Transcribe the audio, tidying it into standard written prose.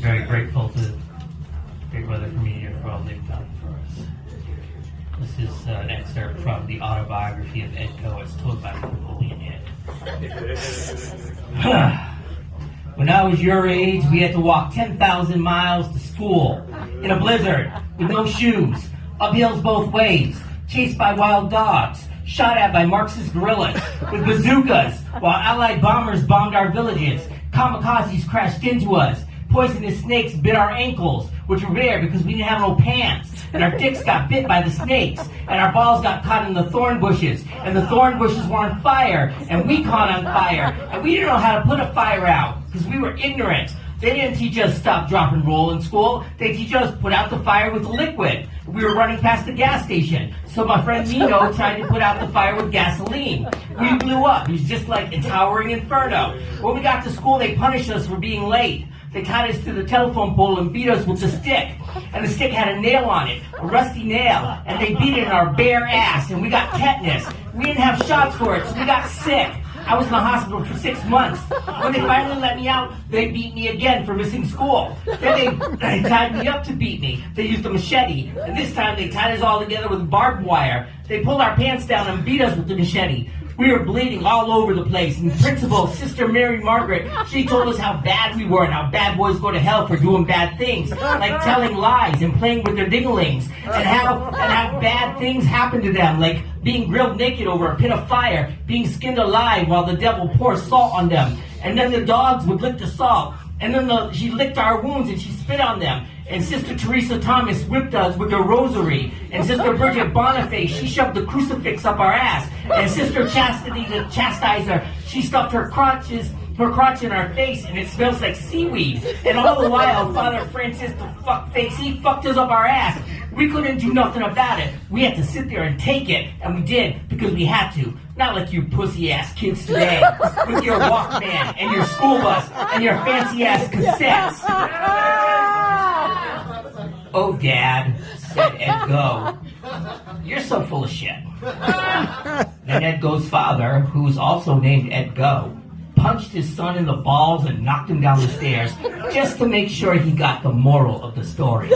Very grateful to Big Brother for Media for all they've done for us. This is an excerpt from the autobiography of Ed Coe as told by Napoleon Ed. When I was your age, we had to walk 10,000 miles to school in a blizzard with no shoes, up hills both ways, chased by wild dogs, shot at by Marxist guerrillas with bazookas, while Allied bombers bombed our villages. Kamikazes crashed into us. Poisonous snakes bit our ankles, which were rare because we didn't have no pants. And our dicks got bit by the snakes. And our balls got caught in the thorn bushes. And the thorn bushes were on fire. And we caught on fire. And we didn't know how to put a fire out because we were ignorant. They didn't teach us stop, drop, and roll in school. They teach us put out the fire with liquid. We were running past the gas station. So my friend Nino tried to put out the fire with gasoline. We blew up. It was just like a towering inferno. When we got to school, they punished us for being late. They tied us to the telephone pole and beat us with the stick. And the stick had a nail on it, a rusty nail. And they beat it in our bare ass, and we got tetanus. We didn't have shots for it, so we got sick. I was in the hospital for 6 months. When they finally let me out, they beat me again for missing school. Then they tied me up to beat me. They used a machete. And this time they tied us all together with barbed wire. They pulled our pants down and beat us with the machete. We were bleeding all over the place. And Principal, Sister Mary Margaret, she told us how bad we were and how bad boys go to hell for doing bad things, like telling lies and playing with their dinglings, and how bad things happen to them, like being grilled naked over a pit of fire, being skinned alive while the devil pours salt on them. And then the dogs would lick the salt. And then she licked our wounds and she spit on them. And Sister Teresa Thomas whipped us with her rosary. And Sister Bridget Boniface, she shoved the crucifix up our ass. And Sister Chastity, the chastiser, she stuffed her crotch in our face, and it smells like seaweed. And all the while, Father Francis, the fuckface, he fucked us up our ass. We couldn't do nothing about it. We had to sit there and take it, and we did because we had to. Not like you pussy-ass kids today, with your Walkman and your school bus and your fancy-ass cassettes. Oh, Dad, said Ed Go. You're so full of shit. Then Ed Go's father, who's also named Ed Go, punched his son in the balls and knocked him down the stairs just to make sure he got the moral of the story.